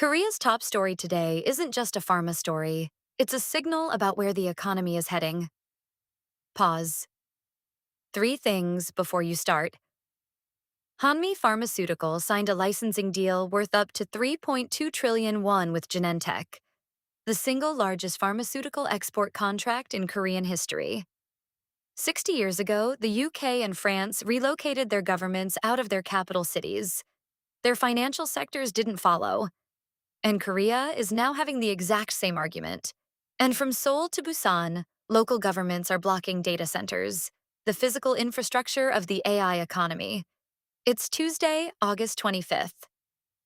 Korea's top story today isn't just a pharma story, it's a signal about where the economy is heading. Pause. Three things before you start. Hanmi Pharmaceutical signed a licensing deal worth up to 3.2 trillion won with Genentech, the single largest pharmaceutical export contract in Korean history. 60 years ago, the UK and France relocated their governments out of their capital cities. Their financial sectors didn't follow. And Korea is now having the exact same argument. And from Seoul to Busan, local governments are blocking data centers, the physical infrastructure of the AI economy. It's Tuesday, August 25th.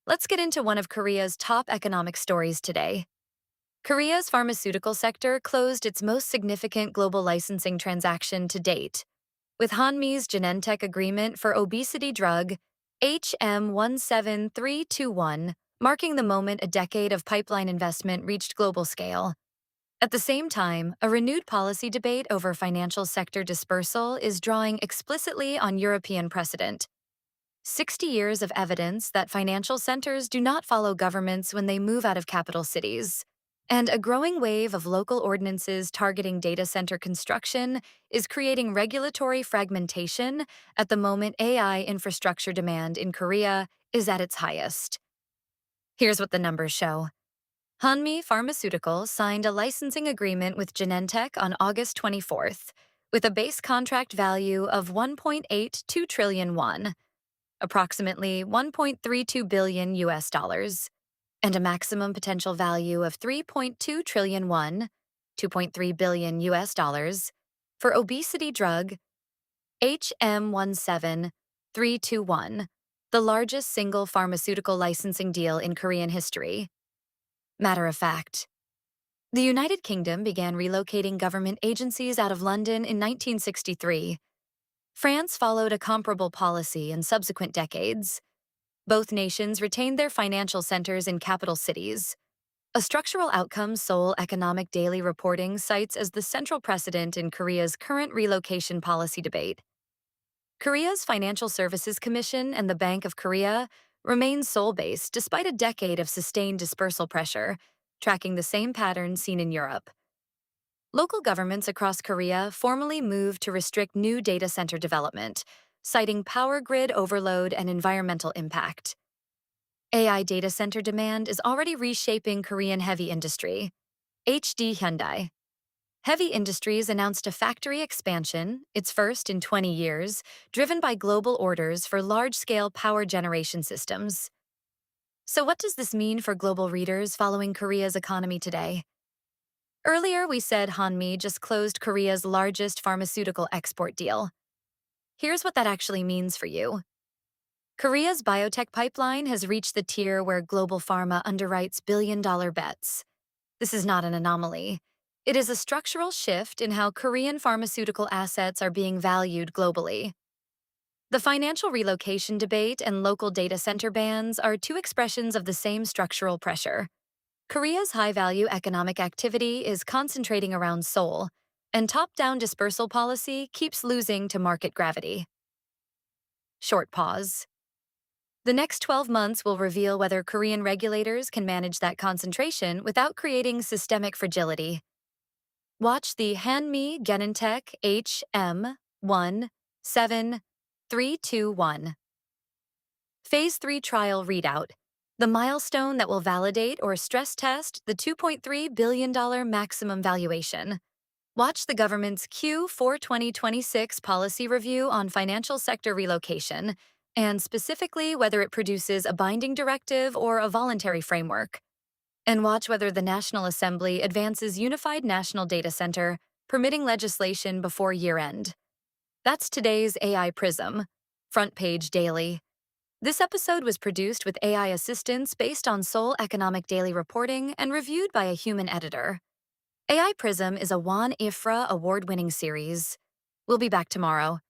Let's get into one of Korea's top economic stories today. Korea's pharmaceutical sector closed its most significant global licensing transaction to date, with Hanmi's Genentech agreement for obesity drug HM17321 marking the moment a decade of pipeline investment reached global scale. At the same time, a renewed policy debate over financial sector dispersal is drawing explicitly on European precedent. 60 years of evidence that financial centers do not follow governments when they move out of capital cities. And a growing wave of local ordinances targeting data center construction is creating regulatory fragmentation at the moment AI infrastructure demand in Korea is at its highest. Here's what the numbers show. Hanmi Pharmaceutical signed a licensing agreement with Genentech on August 24th, with a base contract value of 1.82 trillion won, approximately 1.32 billion US dollars, and a maximum potential value of 3.2 trillion won, 2.3 billion US dollars, for obesity drug HM17321, the largest single pharmaceutical licensing deal in Korean history. Matter of fact, the United Kingdom began relocating government agencies out of London in 1963. France followed a comparable policy in subsequent decades. Both nations retained their financial centers in capital cities. A structural outcome Seoul Economic Daily Reporting cites as the central precedent in Korea's current relocation policy debate. Korea's Financial Services Commission and the Bank of Korea remain Seoul-based despite a decade of sustained dispersal pressure, tracking the same pattern seen in Europe. Local governments across Korea formally moved to restrict new data center development, citing power grid overload and environmental impact. AI data center demand is already reshaping Korean heavy industry. HD Hyundai. Heavy Industries announced a factory expansion, its first in 20 years, driven by global orders for large-scale power generation systems. So what does this mean for global readers following Korea's economy today? Earlier, we said Hanmi just closed Korea's largest pharmaceutical export deal. Here's what that actually means for you. Korea's biotech pipeline has reached the tier where global pharma underwrites billion-dollar bets. This is not an anomaly. It is a structural shift in how Korean pharmaceutical assets are being valued globally. The financial relocation debate and local data center bans are two expressions of the same structural pressure. Korea's high-value economic activity is concentrating around Seoul, and top-down dispersal policy keeps losing to market gravity. Short pause. The next 12 months will reveal whether Korean regulators can manage that concentration without creating systemic fragility. Watch the Hanmi Genentech HM17321 Phase 3 trial readout, the milestone that will validate or stress test the $2.3 billion maximum valuation. Watch the government's Q4 2026 policy review on financial sector relocation, and specifically whether it produces a binding directive or a voluntary framework. And watch whether the National Assembly advances Unified National Data Center, permitting legislation before year-end. That's today's AI Prism, Front Page Daily. This episode was produced with AI assistance based on Seoul Economic Daily Reporting and reviewed by a human editor. AI Prism is a Juan Ifra award-winning series. We'll be back tomorrow.